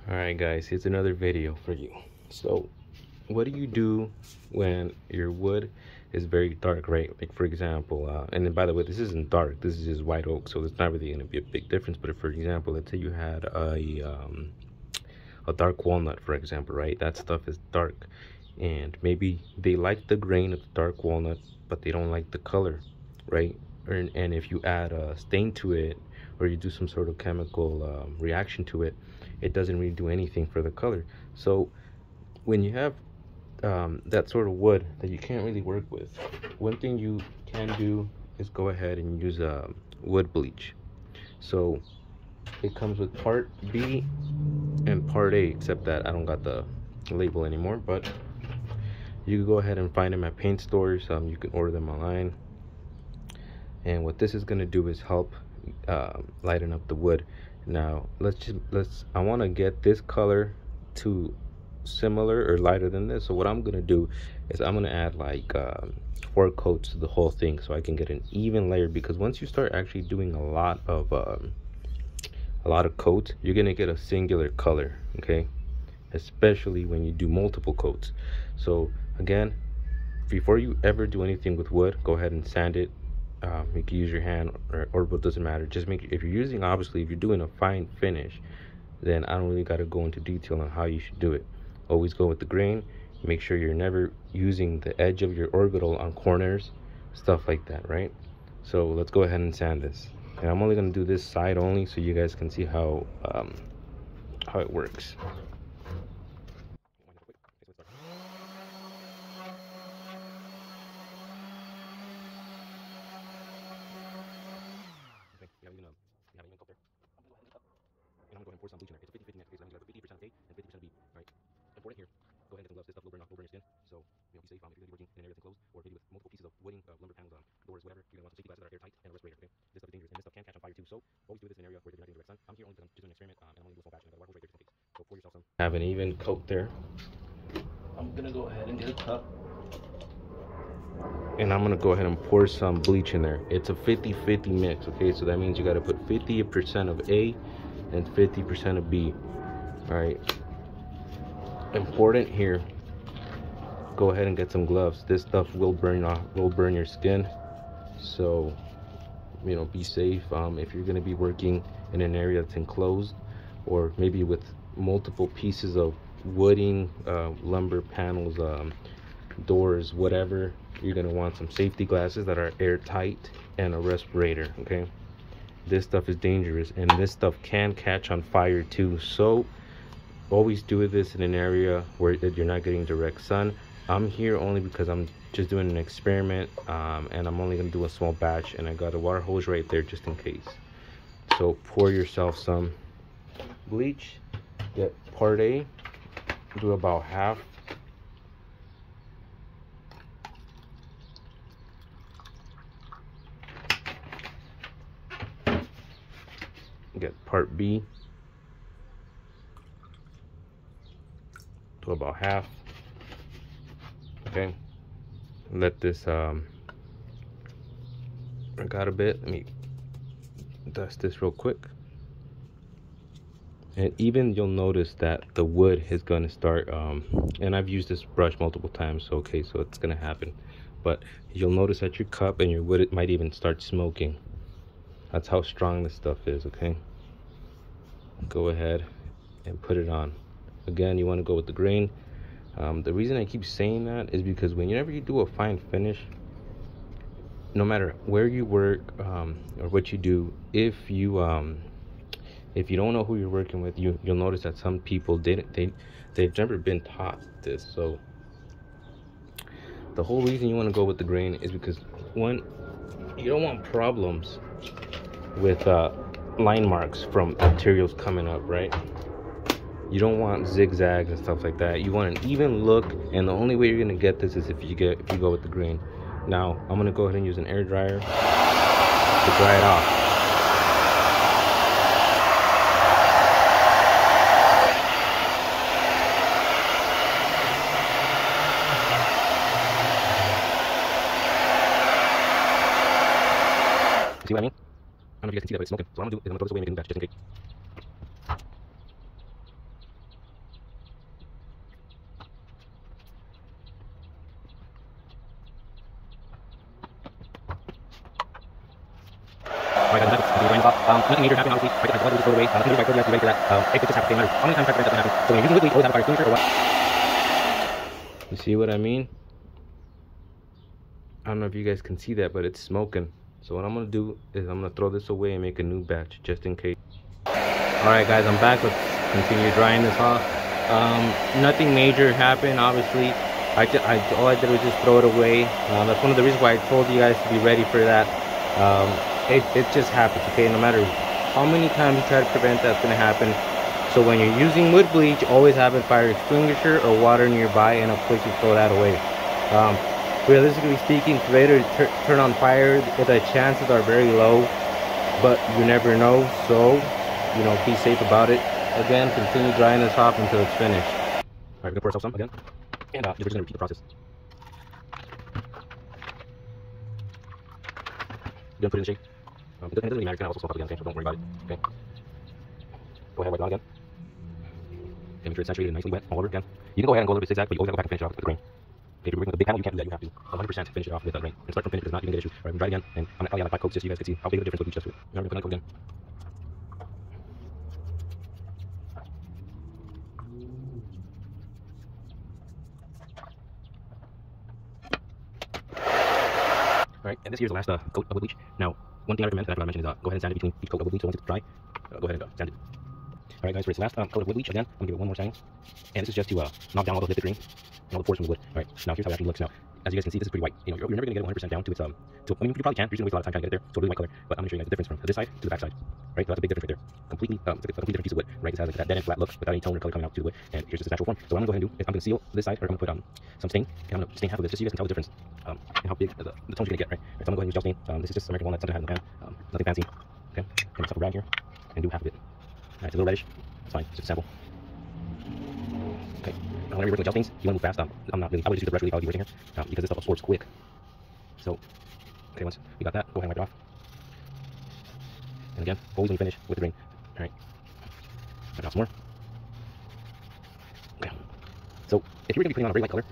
Alright guys, here's another video for you. So what do you do when your wood is very dark, right? Like for example, and then by the way, this isn't dark, this is just white oak, so it's not really going to be a big difference. But if, for example, let's say you had a dark walnut, for example, right? That stuff is dark, and maybe they like the grain of the dark walnut, but they don't like the color, right? And if you add a stain to it, or you do some sort of chemical reaction to it, it doesn't really do anything for the color. So when you have that sort of wood that you can't really work with, one thing you can do is go ahead and use wood bleach. So it comes with part B and part A, except that I don't got the label anymore, but you can go ahead and find them at paint stores. You can order them online, and what this is going to do is help lighten up the wood. Now I want to get this color to similar or lighter than this. So what I'm gonna do is I'm gonna add like 4 coats to the whole thing, so I can get an even layer. Because once you start actually doing a lot of coats, you're gonna get a singular color, okay? Especially when you do multiple coats. So again, before you ever do anything with wood, go ahead and sand it. You can use your hand or it doesn't matter. Just make, if you're using, obviously if you're doing a fine finish, then I don't really got to go into detail on how you should do it. Always go with the grain. Make sure you're never using the edge of your orbital on corners, stuff like that, right? So let's go ahead and sand this, and I'm only going to do this side only so you guys can see how it works. And I'm going to pour some bleach in there. It's a 50-50 mix, okay? So that means you got 50% of A and 50% of B, right? Important here. Go ahead and get some gloves. This stuff will burn off, will burn your skin. So, be safe. If you're going to be working in an area that's enclosed, or maybe with multiple pieces of wooding, lumber panels, doors, whatever, you're going to want some safety glasses that are airtight and a respirator, okay? This stuff is dangerous, and this stuff can catch on fire too. So, always do this in an area where you're not getting direct sun. I'm here only because I'm just doing an experiment, and I'm only doing a small batch, and I've got a water hose right there just in case. So, pour yourself some. Have an even coat there. I'm going to go ahead and get a cup, and I'm going to go ahead and pour some bleach in there. It's a 50-50 mix, okay? So that means you got to put 50% of A and 50% of B. All right, important here, go ahead and get some gloves. This stuff will burn your skin, so you know, be safe. If you're going to be working in an area that's enclosed, or maybe with multiple pieces of wooding, lumber panels, doors, whatever, you're going to want some safety glasses that are airtight and a respirator, okay? This stuff is dangerous, and this stuff can catch on fire too. So always do this in an area where you're not getting direct sun. I'm here only because I'm just doing an experiment, and I'm only going to do a small batch, and I got a water hose right there just in case. So pour yourself some bleach. Get part A, do about half. Get part B, do about half. Okay, let this work out a bit. Let me dust this real quick, and even you'll notice that the wood is going to start and I've used this brush multiple times, so okay, so it's going to happen, but you'll notice that your cup and your wood, it might even start smoking. That's how strong this stuff is, okay? Go ahead and put it on. Again, you want to go with the grain. The reason I keep saying that is because whenever you do a fine finish, no matter where you work or what you do, if you don't know who you're working with, you'll notice that some people they've never been taught this. So the whole reason you want to go with the grain is because, one, you don't want problems with line marks from materials coming up, right? You don't want zigzags and stuff like that. You want an even look, and the only way you're gonna get this is if you go with the grain. Now I'm gonna go ahead and use an air dryer to dry it off. See what I mean? I don't know if you guys can see that, but it's smoking. So what I'm gonna do is I'm gonna throw this away and make a new batch just in case. Nothing major happened, obviously. Right, the blood will just go away. Nothing major, you guys to be ready for that. It just happens. How many times try to prevent that from happening? So when you're using wood bleach, always have a fire extinguisher or what? You see what I mean? I don't know if you guys can see that, but it's smoking. So what I'm gonna do is I'm gonna throw this away and make a new batch just in case. Alright guys, I'm back. Let's continue drying this off. Nothing major happened, obviously. All I did was just throw it away. That's one of the reasons why I told you guys to be ready for that. It just happens, okay? No matter how many times you try to prevent that's gonna happen. So when you're using wood bleach, always have a fire extinguisher or water nearby and a place to throw that away. Realistically speaking, for it to turn on fire, the chances are very low, but you never know. So, you know, be safe about it. Again, continue drying this off until it's finished. Alright, we're gonna pour ourselves some again, and we're just gonna repeat the process. We're gonna put it in the shake. It doesn't really matter, it's gonna also soak up again, okay? So don't worry about it. Okay. Go ahead, wipe it out again. Okay, make sure it's saturated and nicely wet all over again. You can go ahead and go a little bit zigzag, but you always have to go back and finish it off with the grain. Okay, if you're working with a big panel, you can't do that. You have to 100% finish it off with grain. And start from finish does not even get issue. Alright, I'm dry again, and I'm gonna probably add like 5 coats just so you guys can see how big of a difference would be just with it. Now we're gonna put 9 coat again. Alright, and this here's the last coat of wood bleach. Now, one thing I recommend that I forgot to mention is go ahead and sand it between each coat of wood bleach. So once it's dry, go ahead and sand it. Alright guys, for its last coat of wood bleach, again, I'm gonna give it one more sanding. And this is just to knock down all the liquid green and all the pores from the wood. Alright, now here's how it actually looks now. As you guys can see, this is pretty white. You know, you're never gonna get it 100% down to its I mean, you probably can. You're just gonna waste a lot of time trying to get it there. So really white color. But I'm gonna show you guys the difference from this side to the back side. Right, so that's a big difference right there. Completely, it's like a completely different piece of wood. Right, it has like that dead and flat look without any tone or color coming out to the wood. And here's just its natural form. So what I'm gonna go ahead and do is I'm gonna seal this side, or I'm gonna put some stain, and I'm gonna stain half of this just so you guys can tell the difference and how big the tones you're gonna get. Right, so I'm gonna go ahead and use gel stain. This is just American walnut, something I had in the pan. Nothing fancy. Okay, and myself a rag here and do half of it. Alright, it's a little reddish. It's fine. It's just a sample. Okay. Whenever you're working with gel stains, you want to move fast. I'm not really. I would just use the brush really if I would be working here because this stuff absorbs quick. So, okay, once you got that, go ahead and wipe it off. And again, always when you finish with the grain. All right. Wipe out some more. Okay. So, if you were going to be putting on a very light color,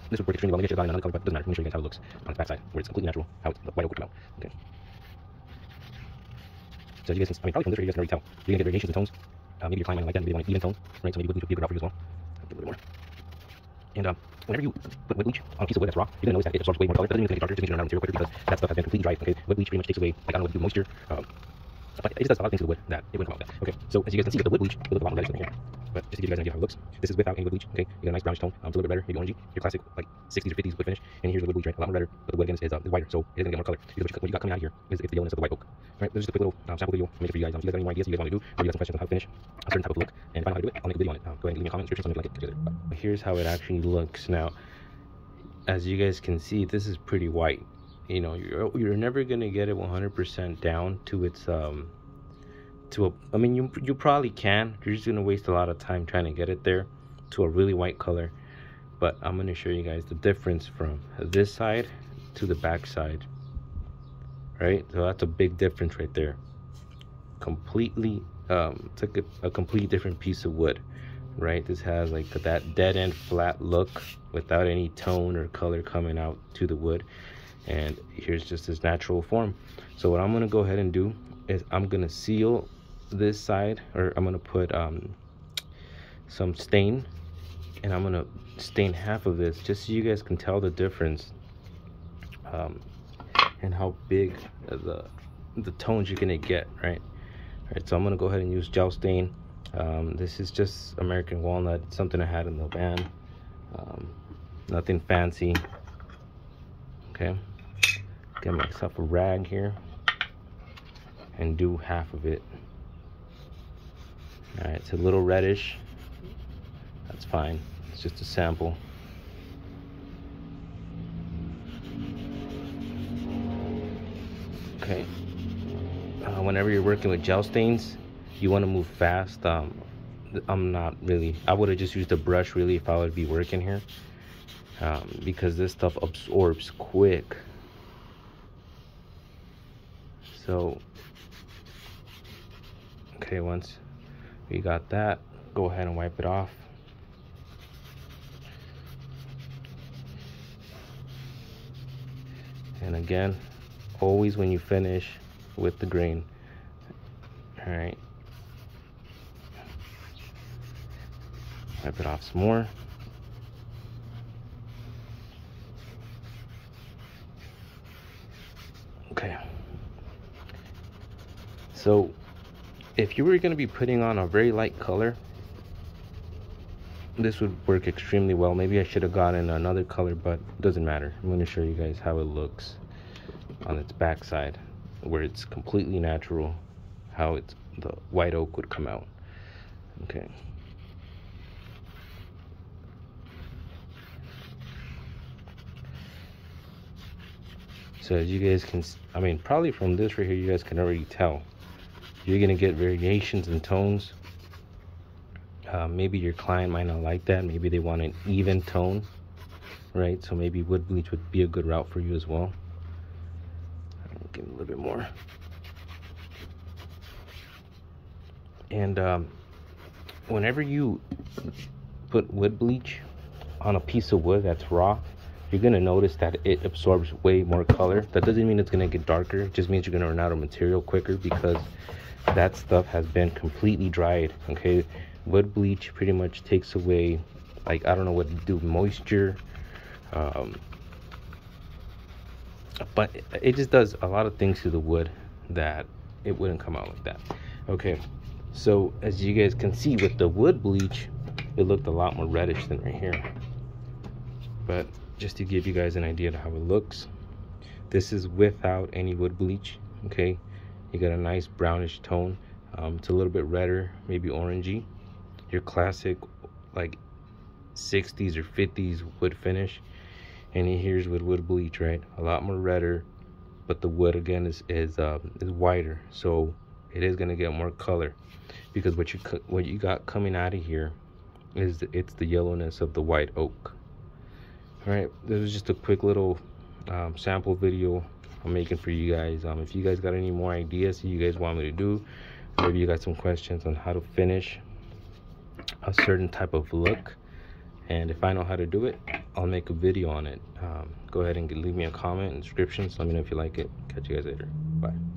this would work extremely well. Maybe I should have gotten another color, but it doesn't matter. Let me show you guys how it looks on its back side, where it's completely natural, how the white would come out. Okay. So, you guys can, I mean, probably from this, you guys can already tell. You can get variations in tones. Maybe you're climbing like that, maybe you want an even tone, right? So maybe wood bleach would be a good route for you as well. Do a little more. And whenever you put wood bleach on a piece of wood that's raw, you're gonna notice that it absorbs way more color. That doesn't mean it's gonna get darker, just means you're gonna run material quicker because that stuff has been completely dry. Okay, wood bleach pretty much takes away, like I don't know what to do, moisture. But it just does a lot of things to the wood that it wouldn't come out with that. Okay, so as you guys can see, the wood bleach will look a lot more reddish than here. But just to give you guys an idea of how it looks, this is without any wood bleach. Okay, you get a nice brownish tone. It's a little bit redder, maybe orangey. Your classic like 60s or 50s wood finish. And here's the wood bleach, right? A lot more redder, but the wood again is whiter, so it doesn't get more color. Because what you got coming out here is the yellowness of the white oak. Right, this is just a quick little sample video. I'll make it for you guys. If you guys have any more ideas you guys want to do, or you got some questions on how to finish a certain type of look, and if I know how to do it, I'll make a video on it. Go ahead and leave me a comment, description, something like it. Here's how it actually looks now. As you guys can see, this is pretty white. You know, you're never gonna get it 100% down to its I mean, you probably can. You're just gonna waste a lot of time trying to get it there to a really white color. But I'm gonna show you guys the difference from this side to the back side. Right, so that's a big difference right there. Completely, it's like a completely different piece of wood. Right, this has like that dead end flat look without any tone or color coming out to the wood, and here's just its natural form. So what I'm gonna go ahead and do is I'm gonna seal this side, or I'm gonna put some stain, and I'm gonna stain half of this just so you guys can tell the difference and how big the tones you're gonna get. Right, so I'm gonna go ahead and use gel stain. This is just American walnut. It's something I had in the van. Nothing fancy. Okay, get myself a rag here and do half of it. All right, it's a little reddish. That's fine. It's just a sample. Okay. Whenever you're working with gel stains, you want to move fast. I'm not really. I would have just used a brush really if I would be working here, because this stuff absorbs quick. So, okay, once we got that, go ahead and wipe it off. And again, always when you finish with the grain, All right, wipe it off some more. Okay, so if you were going to be putting on a very light color, this would work extremely well. Maybe I should have gotten another color, but it doesn't matter. I'm going to show you guys how it looks on its back side, where it's completely natural, how it's the white oak would come out. Okay, so as you guys can, I mean, probably from this right here, you guys can already tell you're gonna get variations in tones. Maybe your client might not like that. Maybe they want an even tone, right? So maybe wood bleach would be a good route for you as well. I'll give it a little bit more. And whenever you put wood bleach on a piece of wood that's raw, you're gonna notice that it absorbs way more color. That doesn't mean it's gonna get darker. It just means you're gonna run out of material quicker, because that stuff has been completely dried. Okay, wood bleach pretty much takes away, like, I don't know what to do, moisture, but it just does a lot of things to the wood that it wouldn't come out like that. Okay, so as you guys can see with the wood bleach, it looked a lot more reddish than right here. But just to give you guys an idea of how it looks, this is without any wood bleach. Okay, you got a nice brownish tone. It's a little bit redder, maybe orangey. Your classic like 60s or 50s wood finish. And here's with wood bleach, right? A lot more redder, but the wood again is whiter, so it is gonna get more color, because what you got coming out of here is it's the yellowness of the white oak. All right, this was just a quick little sample video I'm making for you guys. If you guys got any more ideas that you guys want me to do, maybe you got some questions on how to finish a certain type of look, and if I know how to do it, I'll make a video on it. Go ahead and leave me a comment in the description, so let me know if you like it. Catch you guys later. Bye.